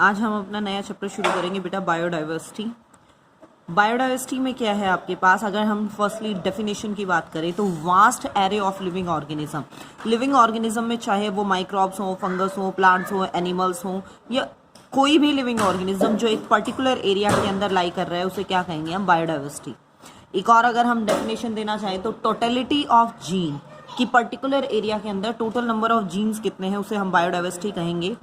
आज हम अपना नया चैप्टर शुरू करेंगे बेटा बायोडाइवर्सिटी। बायोडाइवर्सिटी में क्या है आपके पास, अगर हम फर्स्टली डेफिनेशन की बात करें तो vast array of living organism. Living organism में चाहे वो माइक्रोब्स हो, फंगस हो, प्लांट्स हो, एनिमल्स हो या कोई भी लिविंग ऑर्गेनिज्म जो एक पर्टिकुलर एरिया के अंदर लाई कर रहा है उसे क्या कहेंगे हम, बायोडाइवर्सिटी। एक और अगर हम डेफिनेशन देना चाहें तो टोटलिटी ऑफ जीन कि पर्टिकुलर एरिया के अंदर टोटल नंबर ऑफ जीन्स कितने हैं उसे हम बायोडाइवर्सिटी कहेंगे।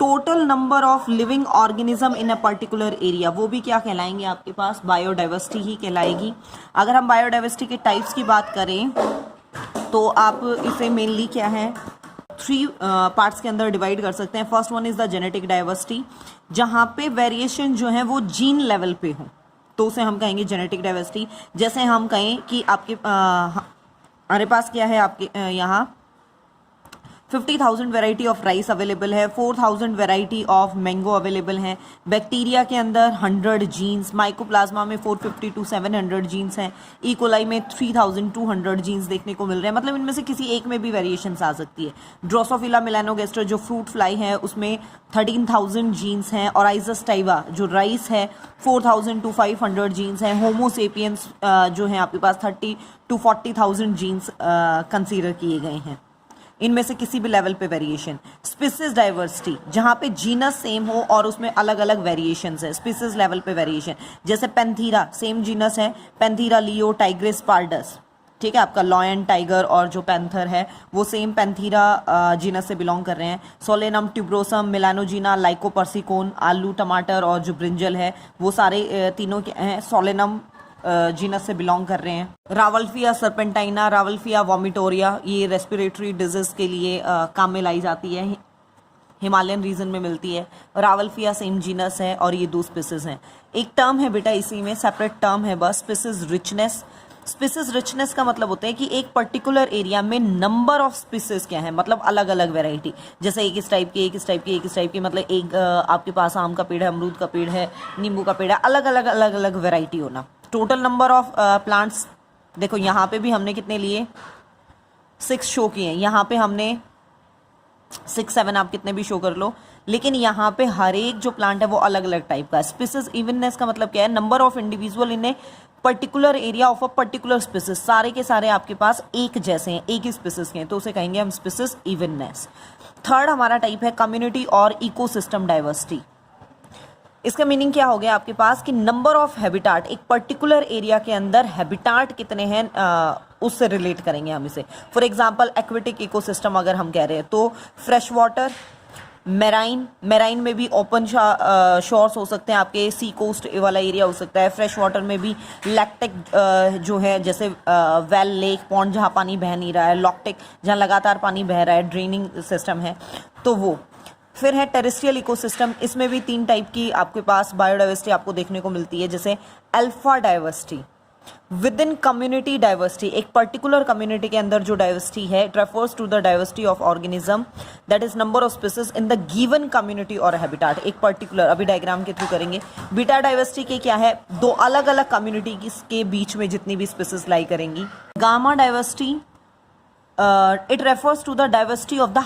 Total number of living organism in a particular area वो भी क्या कहलाएंगे आपके पास, बायोडाइवर्सिटी ही कहलाएगी। अगर हम बायोडाइवर्सिटी के टाइप्स की बात करें तो आप इसे मेनली क्या है, 3 पार्ट्स के अंदर डिवाइड कर सकते हैं। First one is the genetic diversity, जहां पे वेरिएशन जो है वो जीन लेवल पे हो तो उसे हम कहेंगे जेनेटिक डाइवर्सिटी। जैसे हम कहें कि आपके हमारे पास क्या है, आपके यहाँ 50,000 वेराइटी ऑफ राइस अवेलेबल है, 4,000 वेराइटी ऑफ मैंगो अवेलेबल हैं। बैक्टीरिया के अंदर 100 जीन्स, माइकोप्लाज्मा में 450 to 700 जीन्स हैं, इकोलाई में 3,200 जीन्स देखने को मिल रहे हैं। मतलब इनमें से किसी एक में भी वेरिएशंस आ सकती है। ड्रोसोफिला मेलानोगेस्टर जो फ्रूट फ्लाई है उसमें 13,000 जीन्स हैं, और आइजस टाइवा जो राइस है 4,000 to 500 जीन्स हैं। होमोसेपियंस जो है आपके पास 30 to 40,000 जीन्स कंसीडर किए गए हैं। इनमें से किसी भी लेवल पे वेरिएशन। स्पीसीज डाइवर्सिटी, जहां पे जीनस सेम हो और उसमें अलग अलग वेरिएशंस है, स्पीसीज लेवल पे वेरिएशन। जैसे पेंथीरा सेम जीनस है, पेंथीरा लियो, टाइग्रिस पार्डस, ठीक है, आपका लॉयन टाइगर और जो पैंथर है वो सेम पेंथीरा जीनस से बिलोंग कर रहे हैं। सोलेनम ट्यूब्रोसम, मिलानोजीना, लाइकोपर्सिकोन, आलू, टमाटर और जो ब्रिंजल है वो सारे तीनों के हैं सोलेनम जीनस से बिलोंग कर रहे हैं। रावल्फिया सर्पेंटाइना, रावल्फिया वोमिटोरिया, ये रेस्पिरेटरी डिजीज के लिए काम में लाई जाती है, हिमालयन रीजन में मिलती है। रावल्फिया सेम जीनस है और ये 2 स्पीसीज हैं। एक टर्म है बेटा इसी में, सेपरेट टर्म है बस, स्पीसीज रिचनेस। स्पीसीज रिचनेस का मतलब होता है कि एक पर्टिकुलर एरिया में नंबर ऑफ स्पीसीज क्या है, मतलब अलग अलग वेराइटी। जैसे एक इस टाइप की, एक इस टाइप की, एक इस टाइप की, मतलब एक आपके पास आम का पेड़ है, अमरूद का पेड़ है, नींबू का पेड़ है, अलग अलग वेराइटी होना। टोटल नंबर ऑफ प्लांट्स देखो यहाँ पे भी हमने कितने लिए, 6 शो किए हैं। यहाँ पे हमने 6 7 आप कितने भी शो कर लो, लेकिन यहाँ पे हर एक जो प्लांट है वो अलग अलग टाइप का है। स्पीसीज इवननेस का मतलब क्या है, number of individual in a particular area of a particular species, सारे के सारे आपके पास एक जैसे हैं, एक ही स्पीसीज के हैं, तो उसे कहेंगे हम स्पीसीज इवननेस। थर्ड हमारा टाइप है कम्युनिटी और इकोसिस्टम डाइवर्सिटी। इसका मीनिंग क्या हो गया आपके पास कि नंबर ऑफ हैबिटाट, एक पर्टिकुलर एरिया के अंदर हैबिटाट कितने हैं उससे रिलेट करेंगे हम इसे। फॉर एग्जांपल एक्वेटिक इकोसिस्टम अगर हम कह रहे हैं तो फ्रेश वाटर, मेराइन में भी ओपन शोर्स हो सकते हैं, आपके सी कोस्ट वाला एरिया हो सकता है। फ्रेश वाटर में भी लैक्टिक जो है, जैसे वेल, लेक, पॉन्ड जहाँ पानी बह नहीं रहा है, लॉक्टिक जहाँ लगातार पानी बह रहा है, ड्रेनिंग सिस्टम है तो वो। फिर है टेरेस्ट्रियल इकोसिस्टम, इसमें भी 3 टाइप की आपके पास बायोडाइवर्सिटी आपको देखने को मिलती है। जैसे alpha diversity, within community diversity, एक पर्टिकुलर कम्युनिटी के अंदर जो डाइवर्सिटी है, it refers to the diversity of organism that is number of species in the given community और हैबिटाट। एक पर्टिकुलर, अभी डायग्राम के थ्रू करेंगे। बीटा डाइवर्सिटी के क्या है, 2 अलग अलग कम्युनिटी के बीच में जितनी भी स्पीसीज लाई करेंगी। Gamma diversity, it refers to the diversity of the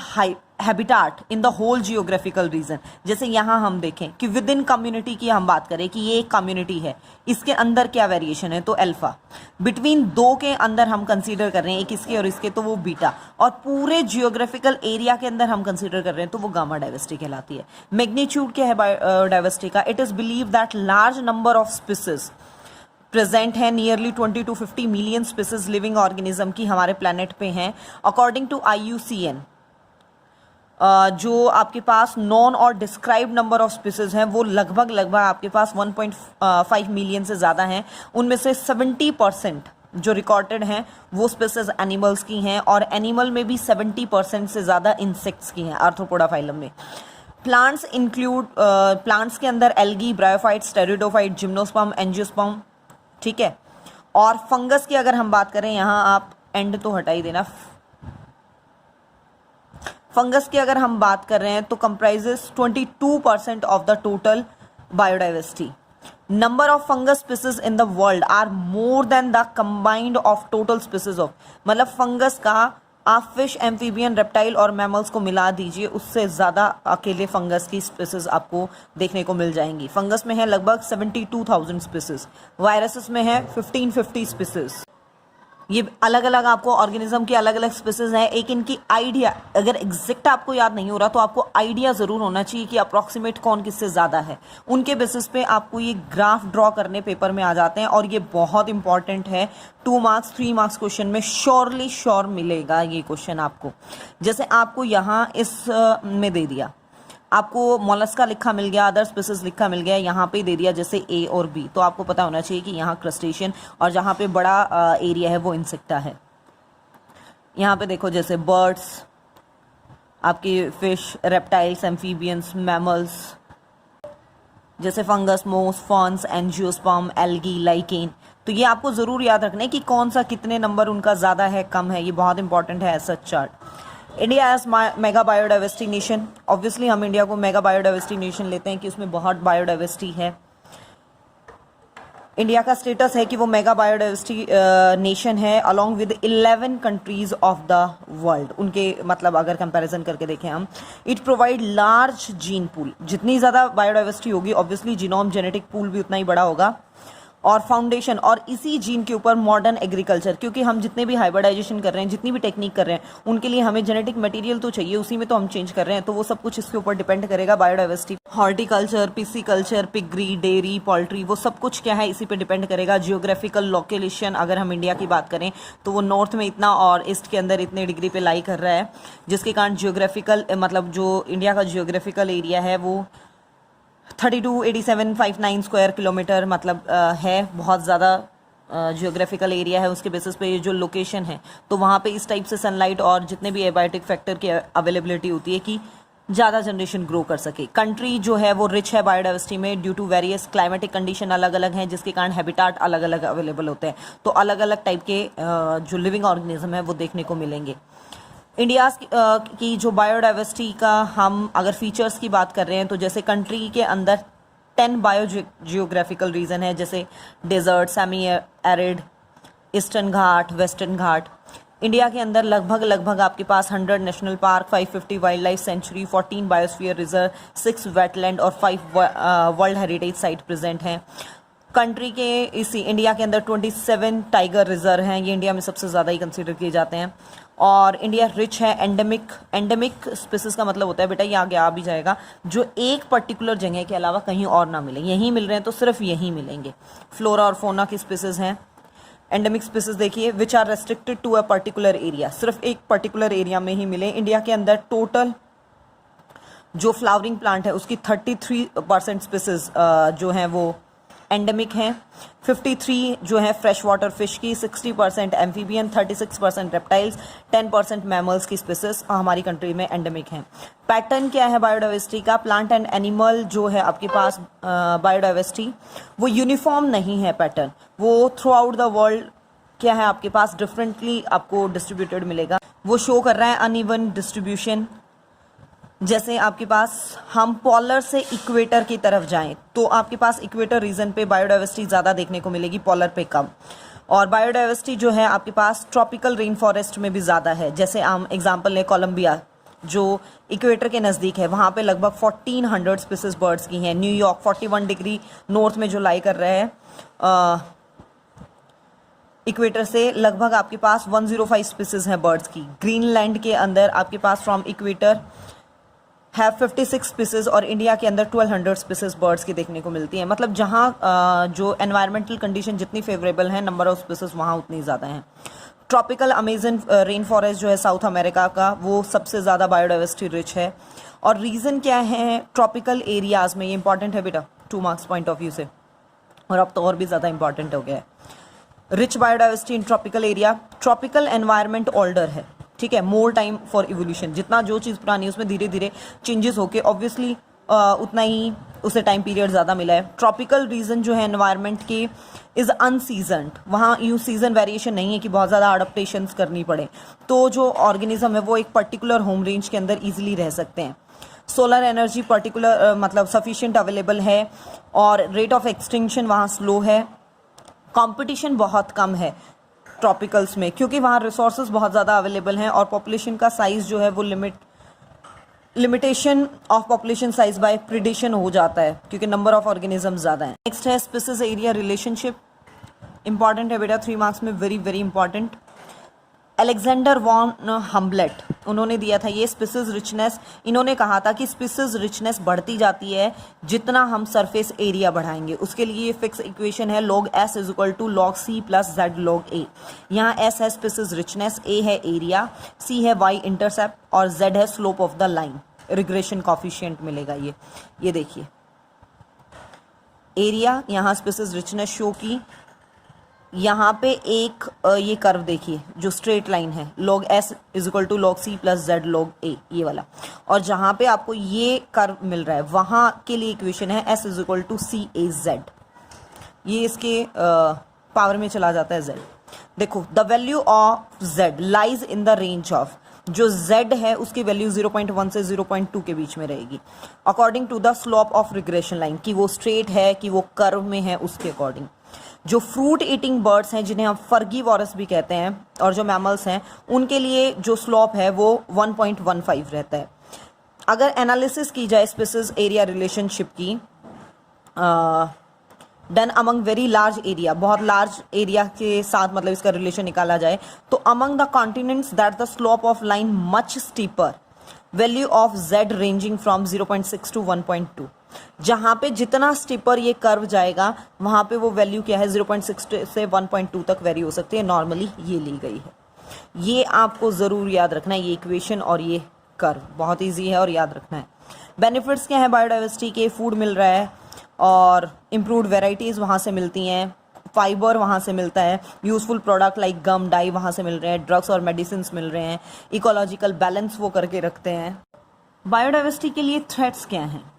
habitat in the whole geographical region. जैसे यहाँ हम देखें कि विद इन कम्युनिटी की हम बात करें कि ये एक कम्युनिटी है, इसके अंदर क्या वेरिएशन है तो अल्फा। बिटवीन 2 के अंदर हम कंसीडर कर रहे हैं, एक इसके और इसके, तो वो बीटा। और पूरे जियोग्राफिकल एरिया के अंदर हम कंसीडर कर रहे हैं तो वो गामा डाइवर्सिटी कहलाती है। मैग्नीट्यूड क्या है डाइवर्सिटी का, it is believe that large number of species present है, nearly 20 to 50 million species living organism की हमारे प्लेनेट पे हैं। अकॉर्डिंग टू IUCN जो आपके पास नॉन और डिस्क्राइब्ड नंबर ऑफ स्पीसीज हैं वो लगभग आपके पास 1.5 मिलियन से ज़्यादा हैं। उनमें से 70% जो रिकॉर्डेड हैं वो स्पीसीज एनिमल्स की हैं, और एनिमल में भी 70% से ज़्यादा इंसेक्ट्स की हैं आर्थ्रोपोडा फाइलम में। प्लांट्स इंक्लूड, प्लांट्स के अंदर algae, bryophytes, pteridophyte, gymnosperm, angiosperm, ठीक है। और फंगस की अगर हम बात करें, यहाँ आप एंड तो हटा ही देना, फंगस की अगर हम बात कर रहे हैं तो comprises 22% of the total biodiversity. Number of fungus species in the world are more than the combined of total species of, मतलब फंगस का आप फिश, एम्फीबियन, रेप्टाइल और मैमल्स को मिला दीजिए, उससे ज़्यादा अकेले फंगस की स्पीसीज आपको देखने को मिल जाएंगी। फंगस में है लगभग 72,000 स्पीसीज, वायरसेस में है 1550 स्पीसीज। ये अलग अलग आपको ऑर्गेनिज्म की अलग अलग स्पीसीज हैं। एक इनकी आइडिया, अगर एग्जैक्ट आपको याद नहीं हो रहा तो आपको आइडिया ज़रूर होना चाहिए कि अप्रॉक्सीमेट कौन किससे ज़्यादा है। उनके बेसिस पे आपको ये ग्राफ ड्रॉ करने पेपर में आ जाते हैं और ये बहुत इंपॉर्टेंट है। 2 मार्क्स 3 मार्क्स क्वेश्चन में श्योर मिलेगा ये क्वेश्चन आपको। जैसे आपको यहाँ इस में दे दिया, आपको मोलस्का लिखा मिल गया, अदर स्पीसीज लिखा मिल गया, यहाँ पे दे दिया जैसे ए और बी, तो आपको पता होना चाहिए कि यहाँ क्रस्टेशियन और जहाँ पे बड़ा एरिया है वो इंसेक्टा है। यहाँ पे देखो जैसे बर्ड्स, आपके फिश, रेप्टाइल्स, एम्फीबियंस, मैमल्स, जैसे फंगस, मोस, फॉर्न्स, एंजियोस्पर्म, एल्गी, लाइकेन। तो ये आपको ज़रूर याद रखना है कि कौन सा कितने नंबर उनका ज़्यादा है कम है, ये बहुत इंपॉर्टेंट है as chart. India as mega biodiversity nation, obviously हम इंडिया को मेगा बायोडाइवर्सिटी नेशन लेते हैं कि उसमें बहुत बायोडाइवर्सिटी है। इंडिया का स्टेटस है कि वो मेगा बायोडाइवर्सिटी नेशन है along with 11 countries of the world. उनके मतलब अगर कंपैरिजन करके देखें हम, it provide large gene pool, जितनी ज़्यादा बायोडाइवर्सिटी होगी ऑब्वियसली जीनोम जेनेटिक पूल भी उतना ही बड़ा होगा, और फाउंडेशन, और इसी जीन के ऊपर मॉडर्न एग्रीकल्चर, क्योंकि हम जितने भी हाइब्रिडाइजेशन कर रहे हैं, जितनी भी टेक्निक कर रहे हैं, उनके लिए हमें जेनेटिक मटेरियल तो चाहिए, उसी में तो हम चेंज कर रहे हैं, तो वो सब कुछ इसके ऊपर डिपेंड करेगा biodiversity. Horticulture, pisciculture, piggery, dairy, poultry, वो सब कुछ क्या है इसी पे डिपेंड करेगा। जियोग्राफिकल लोकेशन, अगर हम इंडिया की बात करें तो वो नॉर्थ में इतना और ईस्ट के अंदर इतने डिग्री पे लाई कर रहा है, जिसके कारण जियोग्राफिकल मतलब जो इंडिया का जियोग्राफिकल एरिया है वो 328759 स्क्वायर किलोमीटर मतलब है, बहुत ज़्यादा जियोग्राफिकल एरिया है। उसके बेसिस पे ये जो लोकेशन है तो वहाँ पे इस टाइप से सनलाइट और जितने भी एबायोटिक फैक्टर की अवेलेबिलिटी होती है कि ज़्यादा जनरेशन ग्रो कर सके। कंट्री जो है वो रिच है बायोडाइवर्सिटी में due to various climatic condition अलग अलग हैं, जिसके कारण हैबिटाट अलग अलग अवेलेबल होते हैं, तो अलग अलग टाइप के जो लिविंग ऑर्गेनिज्म है वो देखने को मिलेंगे। इंडिया की जो बायोडाइवर्सिटी का हम अगर फीचर्स की बात कर रहे हैं तो जैसे कंट्री के अंदर 10 बायो जियोग्राफिकल रीजन है, जैसे डेजर्ट, सेमी एरिड, ईस्टर्न घाट, वेस्टर्न घाट। इंडिया के अंदर लगभग आपके पास 100 national park, 550 wild life sanctuary, 14 biosphere reserve, 6 wetland और 5 वर्ल्ड हेरिटेज साइट प्रेजेंट हैं। कंट्री के इसी इंडिया के अंदर 27 टाइगर रिजर्व हैं, ये इंडिया में सबसे ज़्यादा ही कंसीडर किए जाते हैं। और इंडिया रिच है एंडेमिक स्पीसीज का मतलब होता है बेटा, ये आगे आ भी जाएगा, जो एक पर्टिकुलर जगह के अलावा कहीं और ना मिले, यहीं मिल रहे हैं तो सिर्फ यहीं मिलेंगे। फ्लोरा और फोना की स्पीसीज हैं। एंडेमिक स्पीसीज देखिए which are restricted to a particular area, सिर्फ एक पर्टिकुलर एरिया में ही मिले। इंडिया के अंदर टोटल जो फ्लावरिंग प्लांट है उसकी 33% स्पीसीज जो हैं वो एंडेमिक हैं। 53 जो है फ्रेश वाटर फिश की, 60% एम्फीबियन, 36% रेप्टाइल्स, 10% मैमल्स की स्पीसीज हमारी कंट्री में एंडेमिक हैं। पैटर्न क्या है बायोडाइवर्सिटी का? प्लांट एंड एनिमल जो है आपके पास बायोडाइवर्सिटी वो यूनिफॉर्म नहीं है पैटर्न, वो थ्रू आउट द वर्ल्ड क्या है आपके पास डिफरेंटली आपको डिस्ट्रीब्यूटेड मिलेगा। वो शो कर रहा है अनइवन डिस्ट्रीब्यूशन। जैसे आपके पास हम पोलर से इक्वेटर की तरफ जाएं तो आपके पास इक्वेटर रीजन पे बायोडाइवर्सिटी ज़्यादा देखने को मिलेगी, पोलर पे कम। और बायोडाइवर्सिटी जो है आपके पास ट्रॉपिकल रेन फॉरेस्ट में भी ज़्यादा है। जैसे हम एग्जांपल लें कोलंबिया जो इक्वेटर के नज़दीक है, वहाँ पे लगभग 1400 स्पीसीज बर्ड्स की हैं। न्यूयॉर्क 41 डिग्री नॉर्थ में जो लाई कर रहे हैं इक्वेटर से, लगभग आपके पास 105 स्पीसीज हैं बर्ड्स की। ग्रीनलैंड के अंदर आपके पास फ्रॉम इक्वेटर है 56 स्पीसीज और इंडिया के अंदर 1200 स्पीसीज बर्ड्स की देखने को मिलती हैं। मतलब जहाँ जो एनवायरमेंटल कंडीशन जितनी फेवरेबल है, नंबर ऑफ स्पीसीज वहाँ उतनी ज़्यादा हैं। ट्रॉपिकल अमेजन रेन फॉरेस्ट जो है साउथ अमेरिका का, वो सबसे ज़्यादा बायोडाइवर्सिटी रिच है। और रीज़न क्या है ट्रॉपिकल एरियाज़ में, ये इंपॉर्टेंट है बेटा 2 मार्क्स पॉइंट ऑफ व्यू से, और अब तो और भी ज़्यादा इंपॉर्टेंट हो गया है। Rich biodiversity in tropical area, tropical environment older है, ठीक है, मोर टाइम फॉर इवोल्यूशन। जितना जो चीज़ पुरानी है उसमें धीरे धीरे चेंजेस होके ऑब्वियसली उतना ही उसे टाइम पीरियड ज़्यादा मिला है। ट्रॉपिकल रीजन जो है एनवायरनमेंट के इज़ अनसीजन्ड, वहाँ यूँ सीजन वेरिएशन नहीं है कि बहुत ज़्यादा अडप्टेशंस करनी पड़े, तो जो ऑर्गेनिज्म है वो एक पर्टिकुलर होम रेंज के अंदर ईजिली रह सकते हैं। सोलर एनर्जी पर्टिकुलर मतलब सफिशिएंट अवेलेबल है और रेट ऑफ एक्सटिंक्शन वहाँ स्लो है। कंपटीशन बहुत कम है ट्रॉपिकल्स में, क्योंकि वहाँ रिसोर्सेज बहुत ज़्यादा अवेलेबल हैं और पॉपुलेशन का साइज़ जो है वो limitation of population size by predation हो जाता है, क्योंकि नंबर ऑफ ऑर्गेनिज्म ज़्यादा है। नेक्स्ट है स्पीसीज एरिया रिलेशनशिप, इंपॉर्टेंट है बेटा, 3 मार्क्स में, very very important. Alexander von Humboldt, उन्होंने दिया था ये स्पीसीज रिचनेस। इन्होंने कहा था कि स्पीसीज रिचनेस बढ़ती जाती है जितना हम सरफेस एरिया बढ़ाएंगे। उसके लिए ये फिक्स इक्वेशन है log s is equal to log c plus z log a। यहाँ s है स्पीसीज रिचनेस, a है एरिया, c है y इंटरसेप्ट और z है slope of the line. Regression coefficient मिलेगा ये देखिए एरिया, यहाँ स्पीसीज रिचनेस शो की, यहाँ पे एक ये कर्व देखिए जो स्ट्रेट लाइन है, log s is equal to log c plus z log a, ये वाला। और जहाँ पे आपको ये कर्व मिल रहा है वहाँ के लिए इक्वेशन है s is equal to c a z। ये इसके पावर में चला जाता है z। देखो the value of z lies in the range of, जो z है उसकी वैल्यू 0.1 से 0.2 के बीच में रहेगी according to the slope of regression line, कि वो स्ट्रेट है कि वो कर्व में है, उसके अकॉर्डिंग। जो फ्रूट ईटिंग बर्ड्स हैं जिन्हें हम फर्गीवोरस भी कहते हैं और जो मैमल्स हैं उनके लिए जो स्लोप है वो 1.15 रहता है। अगर एनालिसिस की जाए स्पीसीज एरिया रिलेशनशिप की done among very large area, बहुत लार्ज एरिया के साथ मतलब इसका रिलेशन निकाला जाए तो among the continents that the slope of line much steeper, value of z ranging from 0.6 to 1.2। जहाँ पे जितना स्टीपर ये कर्व जाएगा वहाँ पे वो वैल्यू क्या है 0.6 से 1.2 तक वेरी हो सकती है। नॉर्मली ये ली गई है, ये आपको ज़रूर याद रखना है, ये इक्वेशन और ये कर्व बहुत ईजी है और याद रखना है। बेनिफिट्स क्या है बायोडाइवर्सिटी के, फूड मिल रहा है और इम्प्रूव्ड वेराइटीज़ वहाँ से मिलती हैं, फाइबर वहाँ से मिलता है, यूजफुल प्रोडक्ट लाइक गम डाई वहाँ से मिल रहे हैं, ड्रग्स और मेडिसिन मिल रहे हैं, इकोलॉजिकल बैलेंस वो करके रखते हैं। बायोडाइवर्सिटी के लिए थ्रेट्स क्या हैं?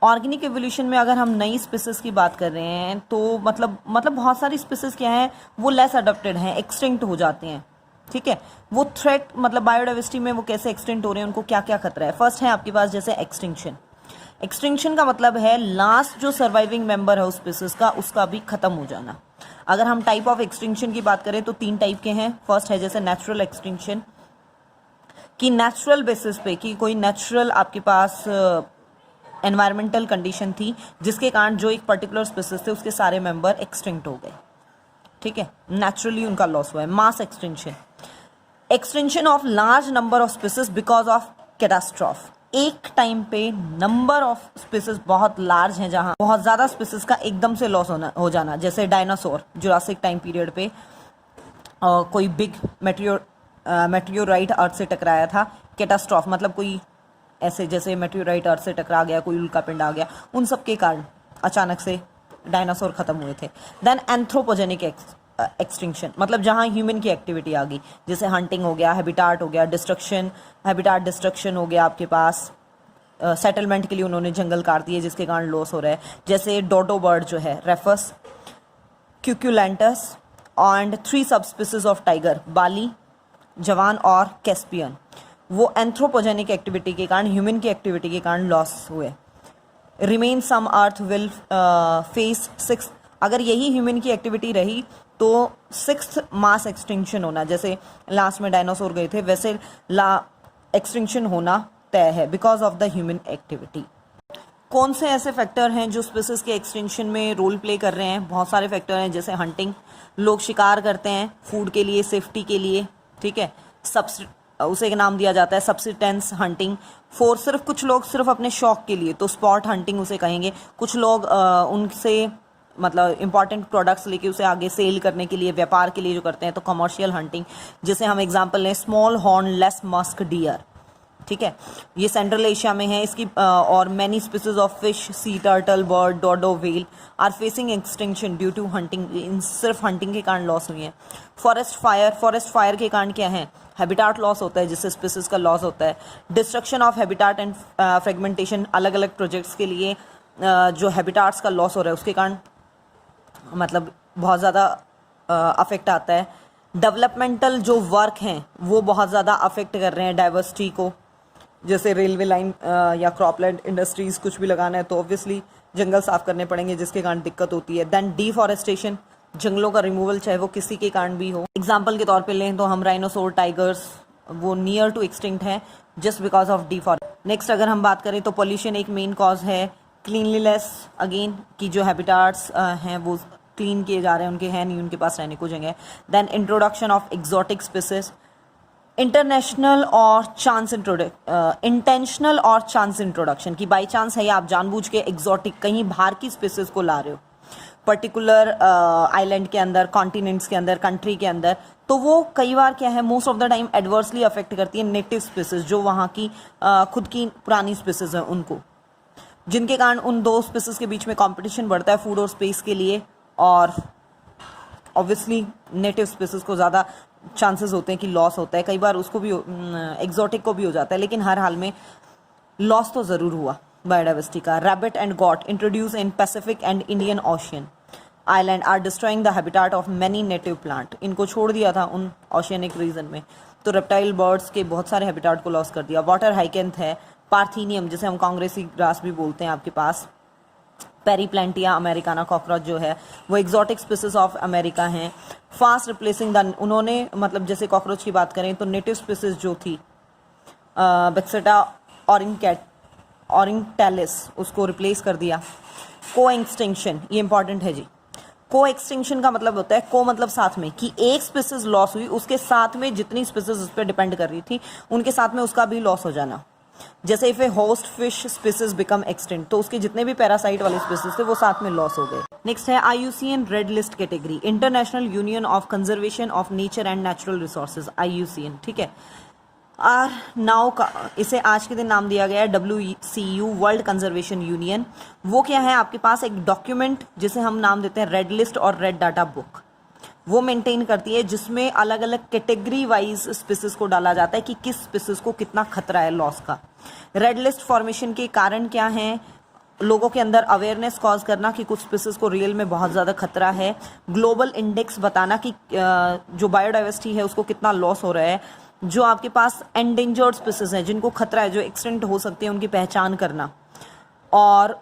ऑर्गेनिक एवोल्यूशन में अगर हम नई स्पीसीज की बात कर रहे हैं तो मतलब बहुत सारी स्पीसीज क्या है वो लेस अडॉप्टेड हैं, एक्सटिंक्ट हो जाते हैं। ठीक है, वो थ्रेट मतलब बायोडाइवर्सिटी में वो कैसे एक्सटिंक्ट हो रहे हैं, उनको क्या क्या खतरा है। फर्स्ट है आपके पास जैसे एक्सटिंक्शन का मतलब है लास्ट जो सर्वाइविंग मेंबर है उस स्पीसीज का उसका भी खत्म हो जाना। अगर हम टाइप ऑफ एक्सटिंक्शन की बात करें तो 3 टाइप के हैं। फर्स्ट है जैसे नेचुरल एक्सटिंक्शन, कि नेचुरल बेसिस पे कि कोई नेचुरल आपके पास एनवायरमेंटल कंडीशन थी जिसके कारण जो एक पर्टिकुलर स्पीसीज थे उसके सारे मेंबर एक्सटिंक्ट हो गए। ठीक है, नेचुरली उनका लॉस हुआ है। Mass extinction of large number of species because of catastrophe, एक टाइम पे नंबर ऑफ स्पीसीज बहुत लार्ज हैं जहां बहुत ज़्यादा स्पीसीज का एकदम से लॉस हो जाना, जैसे डायनासोर जुरासिक टाइम पीरियड पे कोई बिग मेटेरियोराइट अर्थ से टकराया था। कैटास्ट्रॉफ मतलब कोई ऐसे जैसे मेटेरियोराइट अर्थ से टकरा गया, कोई उल्कापिंड आ गया, उन सब के कारण अचानक से डायनासोर खत्म हुए थे। देन एंथ्रोपोजेनिक एक्सटिंक्शन मतलब जहाँ ह्यूमन की एक्टिविटी आ गई, जैसे हंटिंग हो गया, हैबिटाट हो गया, हैबिटाट डिस्ट्रक्शन हो गया, आपके पास सेटलमेंट के लिए उन्होंने जंगल काट दिए जिसके कारण लॉस हो रहा है। जैसे डोडो बर्ड जो है, रेफस, क्यूक्यूलेंटस and 3 sub species of tiger, बाली, जवान और कैस्पियन, वो एंथ्रोपोजेनिक एक्टिविटी के कारण, ह्यूमन की एक्टिविटी के कारण लॉस हुए। Remain some earth will face 6, अगर यही ह्यूमन की एक्टिविटी रही तो 6th मास एक्सटिंक्शन होना, जैसे लास्ट में डायनासोर गए थे वैसे एक्सटिंक्शन होना तय है because of the human activity. कौन से ऐसे फैक्टर हैं जो स्पीसीज के एक्सटिंक्शन में रोल प्ले कर रहे हैं? बहुत सारे फैक्टर हैं, जैसे हंटिंग, लोग शिकार करते हैं फूड के लिए, सेफ्टी के लिए। ठीक है, उसे एक नाम दिया जाता है सब्सिस्टेंस हंटिंग। सिर्फ कुछ लोग सिर्फ अपने शौक के लिए, तो स्पॉट हंटिंग उसे कहेंगे। कुछ लोग उनसे मतलब इंपॉर्टेंट प्रोडक्ट्स लेके उसे आगे सेल करने के लिए, व्यापार के लिए जो करते हैं, तो कमर्शियल हंटिंग। जैसे हम एग्जांपल लें small hornless musk deer, ठीक है, ये सेंट्रल एशिया में है। इसकी और many species of fish, sea turtle, bird, dodo, whale are facing extinction due to hunting, in सिर्फ हंटिंग के कारण लॉस हुई है। फॉरेस्ट फायर के कारण क्या है? हैबिटाट लॉस होता है जिससे स्पीसीज का लॉस होता है। Destruction of habitat and fragmentation, अलग अलग प्रोजेक्ट्स के लिए जो हैबिटाट्स का लॉस हो रहा है उसके कारण मतलब बहुत ज़्यादा अफेक्ट आता है। डेवलपमेंटल जो वर्क हैं वो बहुत ज़्यादा अफेक्ट कर रहे हैं डाइवर्सिटी को, जैसे रेलवे लाइन या क्रॉपलैंड इंडस्ट्रीज़ कुछ भी लगाना है तो ऑब्वियसली जंगल साफ करने पड़ेंगे जिसके कारण दिक्कत होती है। देन डिफॉरेस्टेशन, जंगलों का रिमूवल चाहे वो किसी के कारण भी हो। एग्जाम्पल के तौर पे लें तो हम राइनोसोर, टाइगर्स वो नियर टू एक्सटिंक्ट है just because of deforest. Next अगर हम बात करें तो पोल्यूशन एक मेन कॉज है। क्लीनलीनेस अगेन की जो हैबिटाट्स हैं वो क्लीन किए जा रहे हैं, उनके हैं नहीं, उनके पास रहने को जगह। Then introduction of exotic species, unintentional और इंटेंशनल और चांस इंट्रोडक्शन की बाई चांस है या आप जानबूझ के एक्सोटिक कहीं बाहर की स्पीसीज को ला रहे हो पर्टिकुलर आइलैंड के अंदर, कॉन्टिनेंट्स के अंदर, कंट्री के अंदर, तो वो कई बार क्या है most of the time adversely affect करती है नेटिव स्पीसीज जो वहाँ की खुद की पुरानी स्पीसीज है उनको, जिनके कारण उन दो स्पीसीज के बीच में कंपटीशन बढ़ता है फूड और स्पेस के लिए, और ऑब्वियसली नेटिव स्पीसीज को ज़्यादा चांसेस होते हैं कि लॉस होता है, कई बार उसको भी एक्सोटिक को भी हो जाता है, लेकिन हर हाल में लॉस तो ज़रूर हुआ बायोडाइवर्सिटी का। Rabbit and goat introduce in Pacific and Indian ocean island are destroying the habitat of many native plant, इनको छोड़ दिया था उन ओशियनिक रीजन में, तो रेप्टाइल बर्ड्स के बहुत सारे हैबिटाट को लॉस कर दिया। वाटर हाइकेंथ है, पार्थीनियम जिसे हम कांग्रेसी ग्रास भी बोलते हैं आपके पास, पेरीप्लेंटिया अमेरिकाना कॉकरोच जो है वो एक्सोटिक स्पीसीज ऑफ अमेरिका हैं। फास्ट रिप्लेसिंग द, उन्होंने मतलब जैसे कॉकरोच की बात करें तो नेटिव स्पीसीज जो थी बेक्सेटा ऑरिंगटेलिस उसको रिप्लेस कर दिया। को एक्सटिंक्शन, ये इंपॉर्टेंट है जी। को एक्सटिंक्शन का मतलब होता है, को मतलब साथ में, कि एक स्पीसीज लॉस हुई उसके साथ में जितनी स्पीसीज उस पर डिपेंड कर रही थी उनके साथ में उसका भी लॉस हो जाना। जैसे if A host fish species become extinct तो उसके जितने भी पैरासाइट वाले स्पीसीज थे वो साथ में लॉस हो गए। नेक्स्ट है IUCN red list category, international union of conservation of nature and natural resources, IUCN, ठीक है। और नाउ का इसे आज के दिन नाम दिया गया है WCU, वर्ल्ड कंजर्वेशन यूनियन। वो क्या है, आपके पास एक डॉक्यूमेंट जिसे हम नाम देते हैं रेड लिस्ट और रेड डाटा बुक, वो मेंटेन करती है जिसमें अलग अलग कैटेगरी वाइज स्पीसीज को डाला जाता है कि किस स्पीसीज को कितना खतरा है लॉस का। रेड लिस्ट फॉर्मेशन के कारण क्या है, लोगों के अंदर अवेयरनेस कॉज करना कि कुछ स्पीसीज को रियल में बहुत ज़्यादा खतरा है, ग्लोबल इंडेक्स बताना कि जो बायोडाइवर्सिटी है उसको कितना लॉस हो रहा है, जो आपके पास एंडेंजर्ड स्पीसीज हैं जिनको खतरा है, जो एक्सटिंक्ट हो सकती है, उनकी पहचान करना, और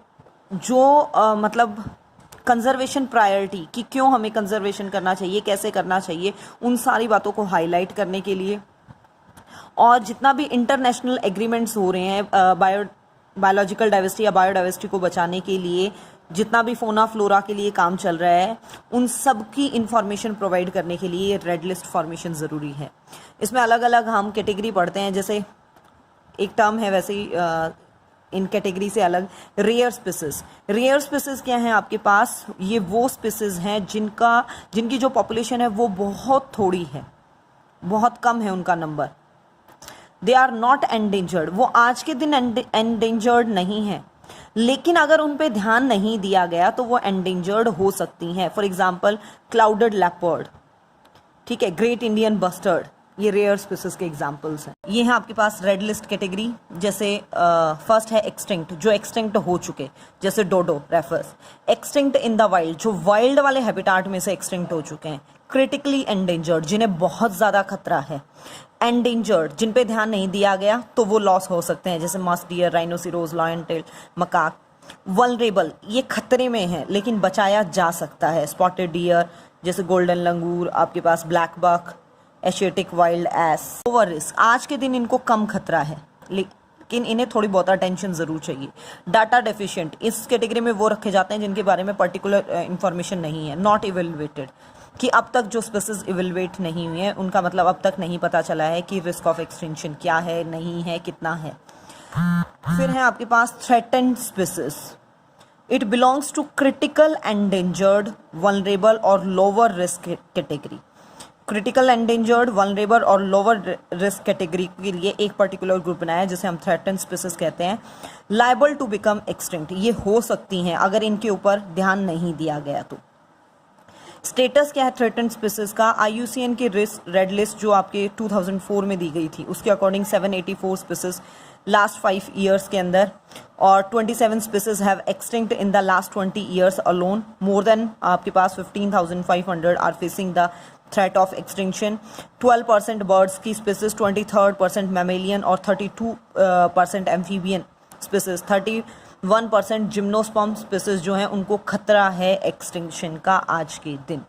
जो मतलब कंजर्वेशन प्रायोरिटी कि क्यों हमें कंजर्वेशन करना चाहिए, कैसे करना चाहिए, उन सारी बातों को हाईलाइट करने के लिए। और जितना भी इंटरनेशनल एग्रीमेंट्स हो रहे हैं बायोलॉजिकल डाइवर्सिटी या बायोडाइवर्सिटी को बचाने के लिए, जितना भी फोना फ्लोरा के लिए काम चल रहा है, उन सब की इंफॉर्मेशन प्रोवाइड करने के लिए रेड लिस्ट फॉर्मेशन ज़रूरी है। इसमें अलग अलग हम कैटेगरी पढ़ते हैं, जैसे एक टर्म है वैसे ही इन कैटेगरी से अलग रेयर स्पीसीज। रेयर स्पीसीज क्या है आपके पास, ये वो स्पीसीज हैं जिनकी जो पॉपुलेशन है वो बहुत थोड़ी है, बहुत कम है उनका number. They are not endangered, वो आज के दिन एंडेंजर्ड नहीं है, लेकिन अगर उन पे ध्यान नहीं दिया गया तो वो एंडेंजर्ड हो सकती हैं। फॉर एग्जाम्पल क्लाउडेड लेपर्ड, ठीक है, ग्रेट इंडियन बस्टर्ड, ये रेयर स्पीसीज के एग्जाम्पल्स हैं। ये है आपके पास रेड लिस्ट कैटेगरी। जैसे फर्स्ट है एक्सटिंक्ट, जो एक्सटिंक्ट हो चुके, जैसे dodo refers. Extinct in the wild, जो वाइल्ड वाले हैबिटाट में से एक्सटिंक्ट हो चुके हैं। क्रिटिकली एंडेंजर्ड, जिन्हें बहुत ज़्यादा खतरा है। एंडेंजर्ड, जिन पे ध्यान नहीं दिया गया तो वो लॉस हो सकते हैं, जैसे musk deer, rhinoceros, lion tail, macaque. Vulnerable, ये खतरे में है लेकिन बचाया जा सकता है। स्पॉटेड डियर, जैसे गोल्डन लंगूर, आपके पास blackbuck, Asiatic wild ass. Over risk, आज के दिन इनको कम खतरा है लेकिन इन्हें थोड़ी बहुत अटेंशन जरूर चाहिए। डाटा डेफिशिएंट, इस कैटेगरी में वो रखे जाते हैं जिनके बारे में पर्टिकुलर इंफॉर्मेशन नहीं है। नॉट इवेलुएटेड, कि अब तक जो स्पीसीज इवेलुएट नहीं हुई है उनका मतलब अब तक नहीं पता चला है कि रिस्क ऑफ एक्सटिंक्शन क्या है, नहीं है, कितना है। फिर है आपके पास threatened species, it belongs to critical endangered, vulnerable और lower risk category. Critical endangered, vulnerable और लोअर रिस्क कैटेगरी के लिए एक पर्टिकुलर ग्रुप बनाया है जिसे हम थ्रेटेंड स्पीसीज कहते हैं। लायबल टू बिकम एक्सटिंक्ट, ये हो सकती हैं अगर इनके ऊपर ध्यान नहीं दिया गया तो। स्टेटस क्या है थ्रेटेंड स्पीसीज का, IUCN की रेड लिस्ट जो आपके 2004 में दी गई थी उसके अकॉर्डिंग 784 स्पीसीज लास्ट 5 ईयर्स के अंदर, और 27 species have extinct in the last 20 years alone. More than आपके पास 15,500 are facing the threat of extinction. 12% birds की स्पीसीज, 23% मैमेलियन और 32% एम्फीबियन स्पीसीज, 31% जिम्नोस्पर्म स्पीसीज जो हैं उनको खतरा है एक्सटिंक्शन का आज के दिन।